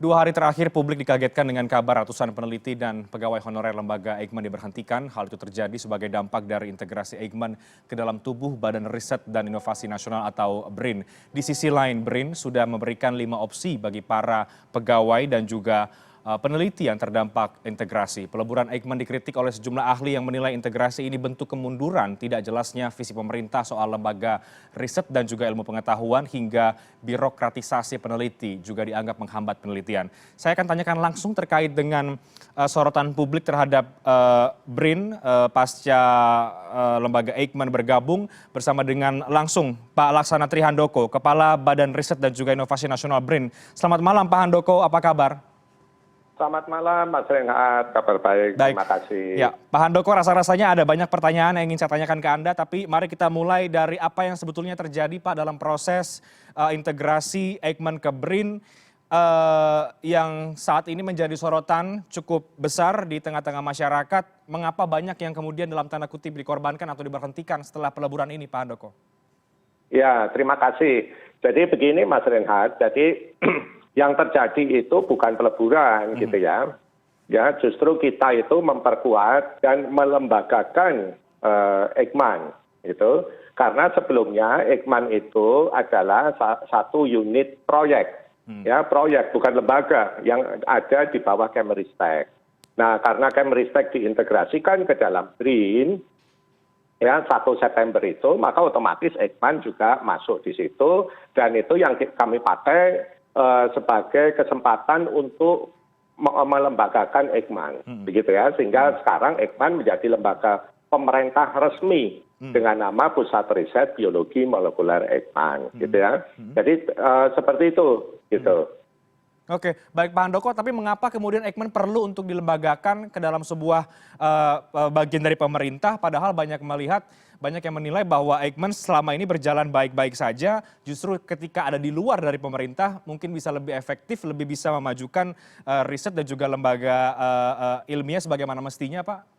2 hari terakhir publik dikagetkan dengan kabar ratusan peneliti dan pegawai honorer lembaga Eijkman diberhentikan. Hal itu terjadi sebagai dampak dari integrasi Eijkman ke dalam tubuh Badan Riset dan Inovasi Nasional atau BRIN. Di sisi lain, BRIN sudah memberikan 5 opsi bagi para pegawai dan juga peneliti yang terdampak integrasi. Peleburan Eijkman dikritik oleh sejumlah ahli yang menilai integrasi ini bentuk kemunduran, tidak jelasnya visi pemerintah soal lembaga riset dan juga ilmu pengetahuan hingga birokratisasi peneliti juga dianggap menghambat penelitian. Saya akan tanyakan langsung terkait dengan sorotan publik terhadap BRIN pasca lembaga Eijkman bergabung bersama dengan langsung Pak Laksana Trihandoko, Kepala Badan Riset dan juga Inovasi Nasional BRIN. Selamat malam Pak Handoko, apa kabar? Selamat malam Mas Renhat, kabar baik, terima kasih. Ya, Pak Handoko, rasa-rasanya ada banyak pertanyaan yang ingin saya tanyakan ke Anda, tapi mari kita mulai dari apa yang sebetulnya terjadi Pak dalam proses integrasi Eijkman ke BRIN yang saat ini menjadi sorotan cukup besar di tengah-tengah masyarakat. Mengapa banyak yang kemudian dalam tanda kutip dikorbankan atau diberhentikan setelah peleburan ini Pak Handoko? Ya, terima kasih. Jadi begini Mas Renhat, jadi yang terjadi itu bukan peleburan gitu ya. Ya, justru kita itu memperkuat dan melembagakan Eijkman gitu. Karena sebelumnya Eijkman itu adalah satu unit proyek. Ya, proyek bukan lembaga yang ada di bawah Kemenristek. Nah, karena Kemenristek diintegrasikan ke dalam BRIN ya 1 September itu, maka otomatis Eijkman juga masuk di situ dan itu yang kami pakai sebagai kesempatan untuk melembagakan Eijkman, begitu ya, sehingga sekarang Eijkman menjadi lembaga pemerintah resmi dengan nama Pusat Riset Biologi Molekuler Eijkman, gitu ya. Jadi seperti itu, gitu. Oke, baik Pak Handoko, tapi mengapa kemudian Eijkman perlu untuk dilembagakan ke dalam sebuah bagian dari pemerintah, padahal banyak yang menilai bahwa Eijkman selama ini berjalan baik-baik saja, justru ketika ada di luar dari pemerintah mungkin bisa lebih efektif, lebih bisa memajukan riset dan juga lembaga ilmiah sebagaimana mestinya, Pak?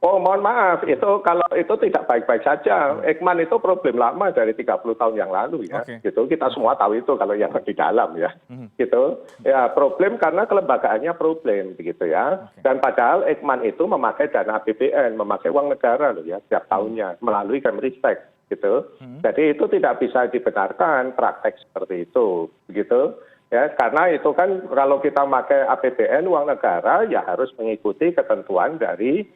Oh, mohon maaf, itu kalau itu tidak baik-baik saja. Eijkman itu problem lama dari 30 tahun yang lalu ya. Gitu. Kita semua tahu itu kalau yang di dalam ya. Gitu. Ya, problem karena kelembagaannya problem begitu ya. Dan padahal Eijkman itu memakai dana APBN, memakai uang negara loh ya setiap tahunnya melalui Kemenristek gitu. Jadi itu tidak bisa dibenarkan praktek seperti itu begitu. Ya, karena itu kan kalau kita pakai APBN uang negara ya harus mengikuti ketentuan dari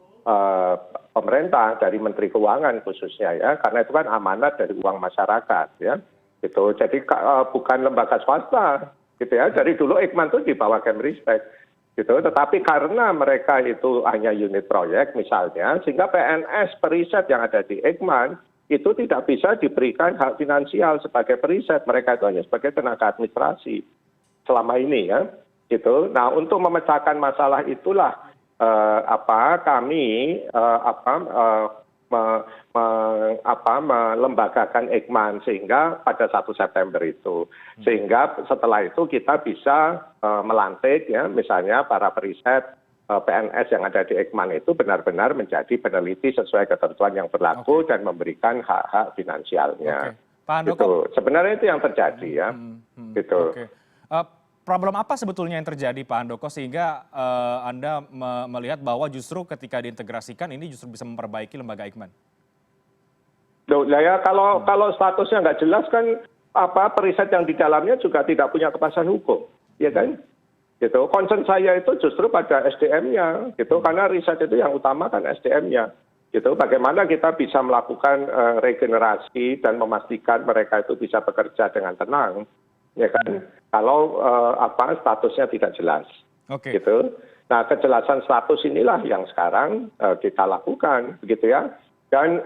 pemerintah, dari Menteri Keuangan khususnya ya, karena itu kan amanat dari uang masyarakat ya, gitu. Jadi bukan lembaga swasta, gitu ya. Dari dulu Eijkman itu di bawah Kemenristek, gitu. Tetapi karena mereka itu hanya unit proyek misalnya, sehingga PNS periset yang ada di Eijkman itu tidak bisa diberikan hak finansial sebagai periset, mereka itu hanya sebagai tenaga administrasi selama ini ya, gitu. Nah untuk memecahkan masalah itulah kami melembagakan Eijkman sehingga pada 1 September itu, sehingga setelah itu kita bisa melantik ya misalnya para periset PNS yang ada di Eijkman itu benar-benar menjadi peneliti sesuai ketentuan yang berlaku dan memberikan hak-hak finansialnya. Pak Handoko, gitu. Sebenarnya itu yang terjadi ya. Gitu. Problem apa sebetulnya yang terjadi Pak Handoko sehingga Anda melihat bahwa justru ketika diintegrasikan ini justru bisa memperbaiki lembaga Eijkman? Nah ya kalau statusnya nggak jelas kan periset yang di dalamnya juga tidak punya kepastian hukum, ya kan? Gitu. Concern saya itu justru pada SDM-nya, gitu. Karena riset itu yang utama kan SDM-nya, gitu. Bagaimana kita bisa melakukan regenerasi dan memastikan mereka itu bisa bekerja dengan tenang. Ya kan, kalau statusnya tidak jelas, gitu. Nah kejelasan status inilah yang sekarang kita lakukan, begitu ya. Dan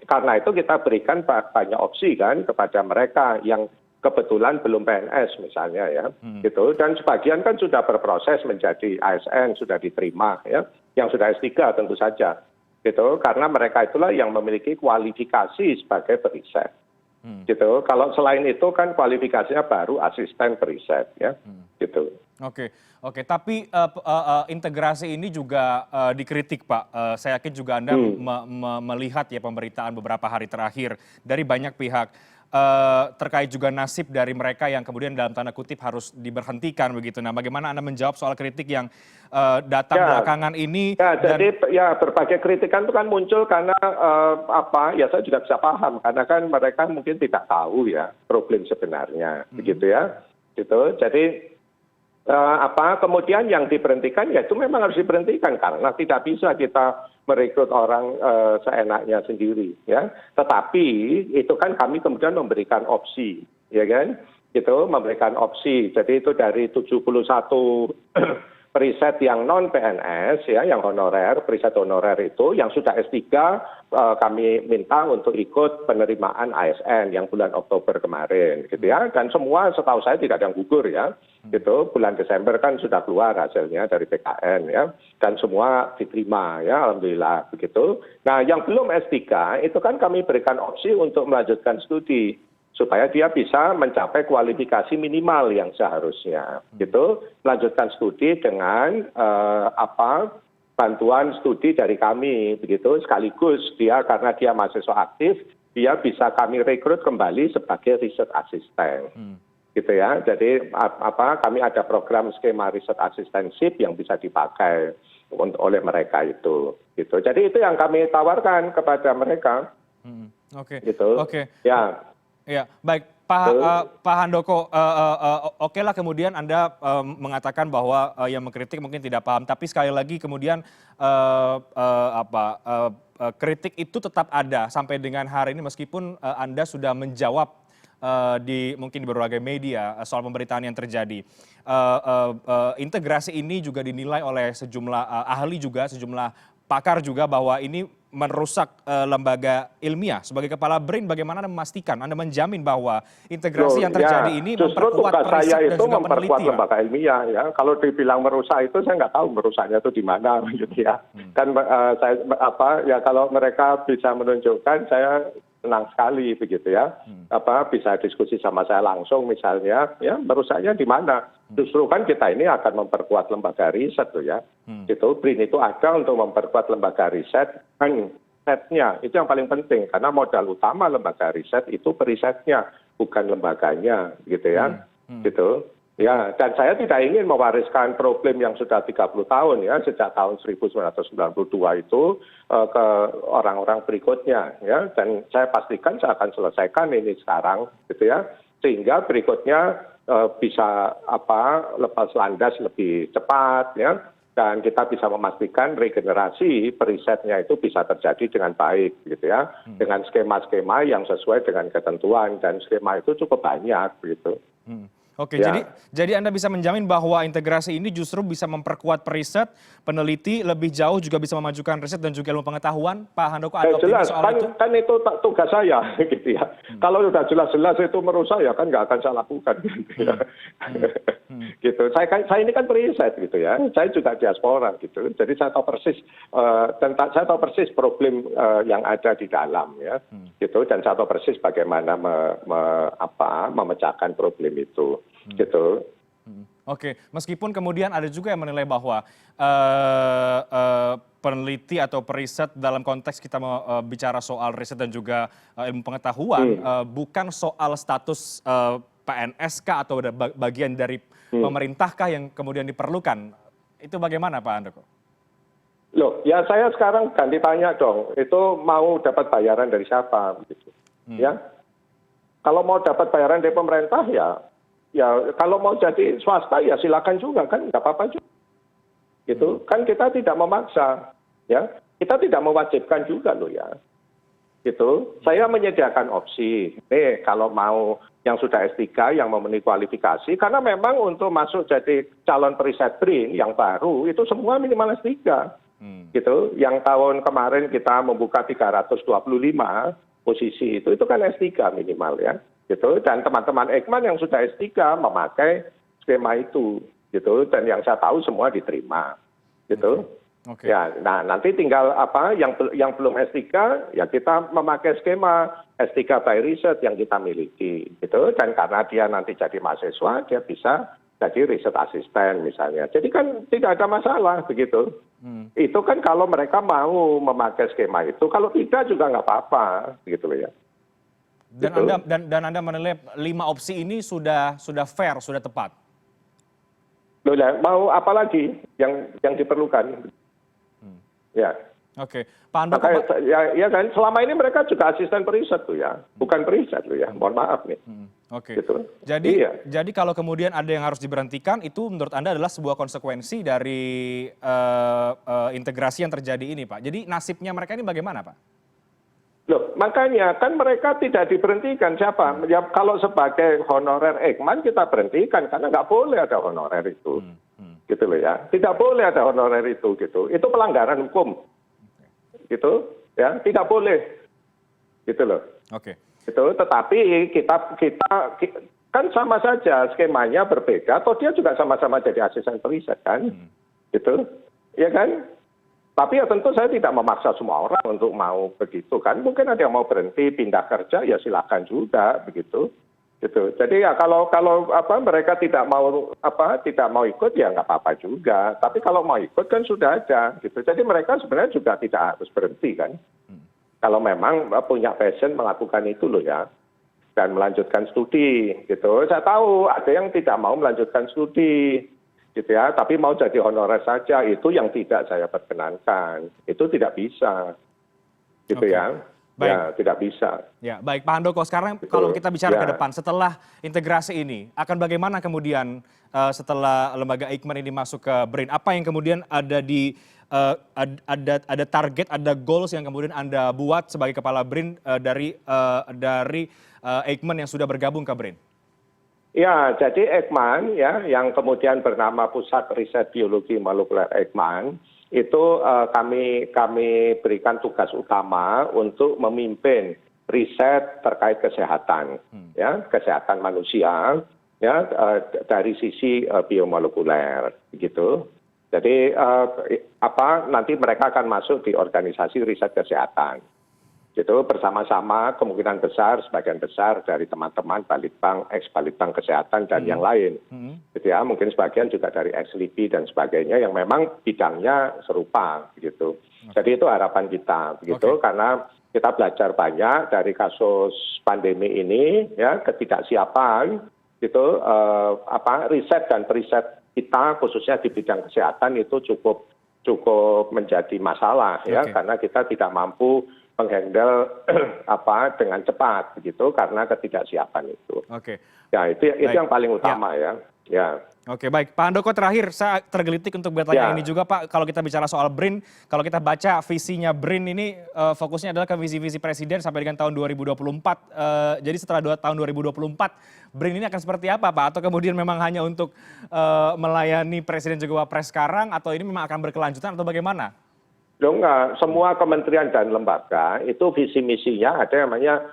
karena itu kita berikan banyak opsi kan kepada mereka yang kebetulan belum PNS misalnya ya, gitu. Dan sebagian kan sudah berproses menjadi ASN, sudah diterima ya, yang sudah S3 tentu saja, gitu. Karena mereka itulah yang memiliki kualifikasi sebagai periset. Gitu. Kalau selain itu kan kualifikasinya baru asisten periset ya, gitu. Oke. Tapi integrasi ini juga dikritik Pak. Saya yakin juga Anda melihat ya pemberitaan beberapa hari terakhir dari banyak pihak. terkait juga nasib dari mereka yang kemudian dalam tanda kutip harus diberhentikan begitu. Nah, bagaimana Anda menjawab soal kritik yang datang belakangan ini? Jadi ya berbagai kritikan itu kan muncul karena ya saya juga bisa paham karena kan mereka mungkin tidak tahu ya problem sebenarnya, begitu ya. Gitu. Jadi kemudian yang diberhentikan ya itu memang harus diberhentikan karena tidak bisa kita merekrut orang seenaknya sendiri ya. Tetapi itu kan kami kemudian memberikan opsi, ya kan? Itu memberikan opsi. Jadi itu dari 71 periset yang non PNS ya, yang honorer, periset honorer itu yang sudah S3 kami minta untuk ikut penerimaan ASN yang bulan Oktober kemarin gitu ya. Dan semua setahu saya tidak ada yang gugur ya. Gitu, bulan Desember kan sudah keluar hasilnya dari PKN ya. Dan semua diterima ya, alhamdulillah begitu. Nah, yang belum S3 itu kan kami berikan opsi untuk melanjutkan studi supaya dia bisa mencapai kualifikasi minimal yang seharusnya gitu, melanjutkan studi dengan bantuan studi dari kami begitu, sekaligus dia karena dia mahasiswa aktif dia bisa kami rekrut kembali sebagai research assistant gitu ya. Jadi kami ada program skema research assistantship yang bisa dipakai oleh mereka itu gitu. Jadi itu yang kami tawarkan kepada mereka. Oke. Gitu. Oke. Ya. Ya, baik Pak Handoko, oke lah kemudian Anda mengatakan bahwa yang mengkritik mungkin tidak paham, tapi sekali lagi kemudian kritik itu tetap ada sampai dengan hari ini meskipun Anda sudah menjawab mungkin di berbagai media soal pemberitaan yang terjadi. Integrasi ini juga dinilai oleh sejumlah ahli juga, sejumlah pakar juga bahwa ini merusak lembaga ilmiah. Sebagai kepala BRIN, bagaimana Anda memastikan, Anda menjamin bahwa integrasi yang terjadi ini memperkuat periset dan juga peneliti? Memperkuat lembaga ilmiah ya. Kalau dibilang merusak itu saya nggak tahu merusaknya itu di mana gitu ya. Kan saya kalau mereka bisa menunjukkan saya senang sekali begitu ya. Bisa diskusi sama saya langsung misalnya ya merusaknya di mana. Justru kan kita ini akan memperkuat lembaga riset tuh ya. Gitu, BRIN itu ada untuk memperkuat lembaga riset kan risetnya itu yang paling penting karena modal utama lembaga riset itu perisetnya bukan lembaganya gitu ya. Gitu. Ya, dan saya tidak ingin mewariskan problem yang sudah 30 tahun ya sejak tahun 1992 itu ke orang-orang berikutnya ya, dan saya pastikan saya akan selesaikan ini sekarang gitu ya, sehingga berikutnya bisa lepas landas lebih cepat ya, dan kita bisa memastikan regenerasi perisetnya itu bisa terjadi dengan baik gitu ya, dengan skema-skema yang sesuai dengan ketentuan, dan skema itu cukup banyak begitu. Oke, ya. Jadi Anda bisa menjamin bahwa integrasi ini justru bisa memperkuat periset, peneliti, lebih jauh juga bisa memajukan riset dan juga ilmu pengetahuan, Pak Handoko, ada optimis soal itu? Kan itu tugas saya, gitu ya. Kalau sudah jelas-jelas itu merusak ya kan nggak akan saya lakukan, gitu ya. Gitu. Saya ini kan periset, gitu ya. Saya juga diaspora, gitu. Jadi saya tahu persis saya tahu persis problem yang ada di dalam, ya. Gitu. Dan saya tahu persis bagaimana memecahkan problem itu. Gitu. Oke, meskipun kemudian ada juga yang menilai bahwa peneliti atau periset dalam konteks kita bicara soal riset dan juga ilmu pengetahuan bukan soal status PNS kah atau bagian dari pemerintahkah yang kemudian diperlukan. Itu bagaimana Pak Handoko? Loh, ya saya sekarang ganti tanya dong, itu mau dapat bayaran dari siapa? Gitu. Ya, kalau mau dapat bayaran dari pemerintah ya kalau mau jadi swasta ya silakan juga kan, nggak apa-apa juga. Gitu kan, kita tidak memaksa, ya kita tidak mewajibkan juga loh ya. Gitu, saya menyediakan opsi. Kalau mau yang sudah S3 yang memenuhi kualifikasi, karena memang untuk masuk jadi calon periset BRIN yang baru itu semua minimal S3. Gitu, yang tahun kemarin kita membuka 325 posisi itu kan S3 minimal ya. Gitu, dan teman-teman Eijkman yang sudah S3 memakai skema itu, gitu, dan yang saya tahu semua diterima, gitu. Okay. Ya, nah nanti tinggal yang belum S3 ya kita memakai skema S3 by Research yang kita miliki, gitu, dan karena dia nanti jadi mahasiswa dia bisa jadi research assistant misalnya, jadi kan tidak ada masalah begitu. Itu kan kalau mereka mau memakai skema itu, kalau tidak juga nggak apa-apa, gitu ya. Dan gitu. Anda menilai 5 opsi ini sudah fair, sudah tepat. Loh, mau apa lagi yang diperlukan? Ya. Oke, Pak Handoko, Makanya, Pak. ya kan, selama ini mereka juga asisten periset tuh ya, bukan periset loh ya, mohon maaf nih. Oke. Gitu. Jadi, Iya. jadi kalau kemudian ada yang harus diberhentikan, itu menurut Anda adalah sebuah konsekuensi dari integrasi yang terjadi ini, Pak. Jadi nasibnya mereka ini bagaimana, Pak? Loh, makanya kan mereka tidak diberhentikan. Siapa? Ya, kalau sebagai honorer Eijkman kita berhentikan karena nggak boleh ada honorer itu. Gitu loh ya. Tidak boleh ada honorer itu gitu. Itu pelanggaran hukum. Gitu ya, tidak boleh. Gitu loh. Oke. Gitu. Tetapi kita kan sama saja skemanya berbeda, atau dia juga sama-sama jadi asisten periset kan. Gitu. Ya kan? Tapi ya tentu saya tidak memaksa semua orang untuk mau begitu kan. Mungkin ada yang mau berhenti pindah kerja ya silakan juga begitu. Gitu. Jadi ya kalau mereka tidak mau ikut ya nggak apa-apa juga. Tapi kalau mau ikut kan sudah ada gitu. Jadi mereka sebenarnya juga tidak harus berhenti kan. Kalau memang punya passion melakukan itu loh ya. Dan melanjutkan studi gitu. Saya tahu ada yang tidak mau melanjutkan studi gitu ya, tapi mau jadi honorer saja, itu yang tidak saya perkenankan. Itu tidak bisa. Gitu ya. Baik. Ya, tidak bisa. Ya, baik Pak Handoko, sekarang kalau kita bicara ke depan, setelah integrasi ini, akan bagaimana kemudian setelah lembaga Eijkman ini masuk ke BRIN? Apa yang kemudian ada di ada target, ada goals yang kemudian Anda buat sebagai kepala BRIN dari Eijkman yang sudah bergabung ke BRIN? Ya, jadi Eijkman ya, yang kemudian bernama Pusat Riset Biologi Molekuler Eijkman, itu kami berikan tugas utama untuk memimpin riset terkait kesehatan, ya, kesehatan manusia, ya, dari sisi biomolekuler, gitu. Jadi nanti mereka akan masuk di organisasi riset kesehatan. Gitu, bersama-sama kemungkinan besar, sebagian besar dari teman-teman Balitbang, ex-Balitbang Kesehatan dan yang lain. Gitu ya, mungkin sebagian juga dari ex-LIPI dan sebagainya yang memang bidangnya serupa gitu. Jadi itu harapan kita begitu karena kita belajar banyak dari kasus pandemi ini ya, ketidaksiapan gitu riset dan periset kita khususnya di bidang kesehatan itu cukup menjadi masalah ya karena kita tidak mampu menghandle dengan cepat begitu karena ketidaksiapan itu. Oke. Ya itu yang paling utama ya. Oke, baik Pak Handoko, terakhir saya tergelitik untuk bertanya ini juga Pak, kalau kita bicara soal BRIN, kalau kita baca visinya BRIN ini fokusnya adalah ke visi-visi presiden sampai dengan tahun 2024. Jadi setelah tahun 2024 BRIN ini akan seperti apa Pak? Atau kemudian memang hanya untuk melayani presiden juga wapres sekarang, atau ini memang akan berkelanjutan atau bagaimana? Loh enggak, semua kementerian dan lembaga itu visi misinya ada yang namanya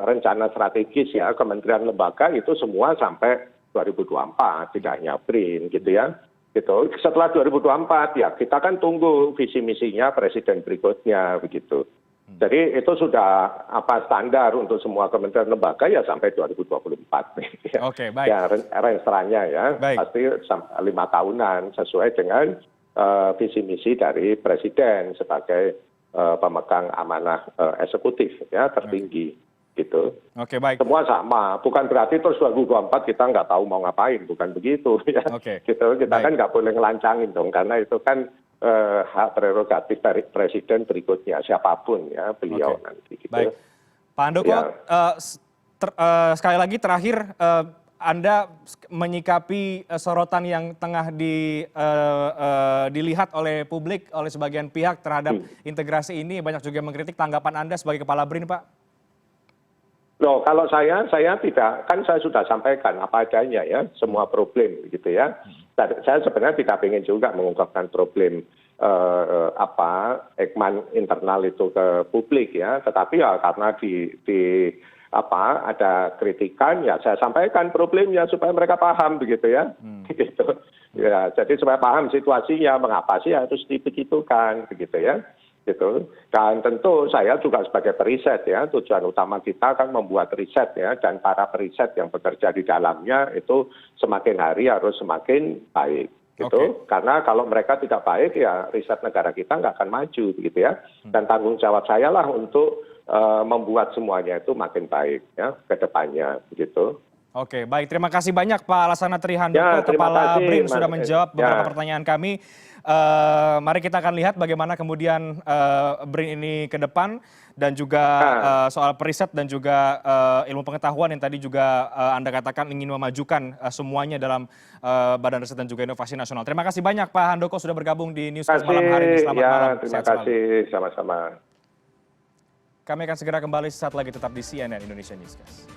rencana strategis ya, kementerian lembaga itu semua sampai 2024, tidak hanya BRIN gitu ya. Gitu. Setelah 2024 ya kita kan tunggu visi misinya presiden berikutnya begitu. Jadi itu sudah standar untuk semua kementerian lembaga ya sampai 2024. Ya. Oke, baik. Ya range-nya ya, pasti 5 tahunan sesuai dengan visi misi dari presiden sebagai pemegang amanah eksekutif ya tertinggi gitu. Oke, baik. Semua sama, bukan berarti terus 2024 kita nggak tahu mau ngapain, bukan begitu ya. Gitu. Kita kan nggak boleh ngelancangin dong karena itu kan hak prerogatif dari presiden berikutnya siapapun ya beliau nanti. Gitu. Baik, Pak Handoko, sekali lagi terakhir. Anda menyikapi sorotan yang tengah dilihat oleh publik, oleh sebagian pihak terhadap integrasi ini, banyak juga mengkritik, tanggapan Anda sebagai Kepala BRIN, Pak? Loh, kalau saya tidak, kan saya sudah sampaikan apa adanya ya, semua problem gitu ya. Saya sebenarnya tidak ingin juga mengungkapkan problem Eijkman internal itu ke publik ya, tetapi ya karena ada kritikan ya saya sampaikan problemnya supaya mereka paham begitu ya. Gitu. Ya, jadi supaya paham situasinya mengapa sih harus dibegitukan begitu ya. Gitu. Dan tentu saya juga sebagai periset ya, tujuan utama kita kan membuat riset ya, dan para periset yang bekerja di dalamnya itu semakin hari harus semakin baik. gitu. Karena kalau mereka tidak baik ya riset negara kita nggak akan maju gitu ya. Dan tanggung jawab saya lah untuk membuat semuanya itu makin baik ya ke depannya gitu. Oke, baik. Terima kasih banyak Pak Laksana Trihandoko, Ya, terima Kepala kasih, BRIN Mas. sudah menjawab beberapa Ya. pertanyaan kami. Mari kita akan lihat bagaimana kemudian BRIN ini ke depan dan juga soal periset dan juga ilmu pengetahuan yang tadi juga Anda katakan ingin memajukan semuanya dalam Badan Riset dan juga Inovasi Nasional. Terima kasih banyak Pak Handoko sudah bergabung di Newscast malam hari ini. Selamat malam. Terima Sehat selalu. kasih, sama-sama. Kami akan segera kembali sesaat lagi tetap di CNN Indonesia Newscast.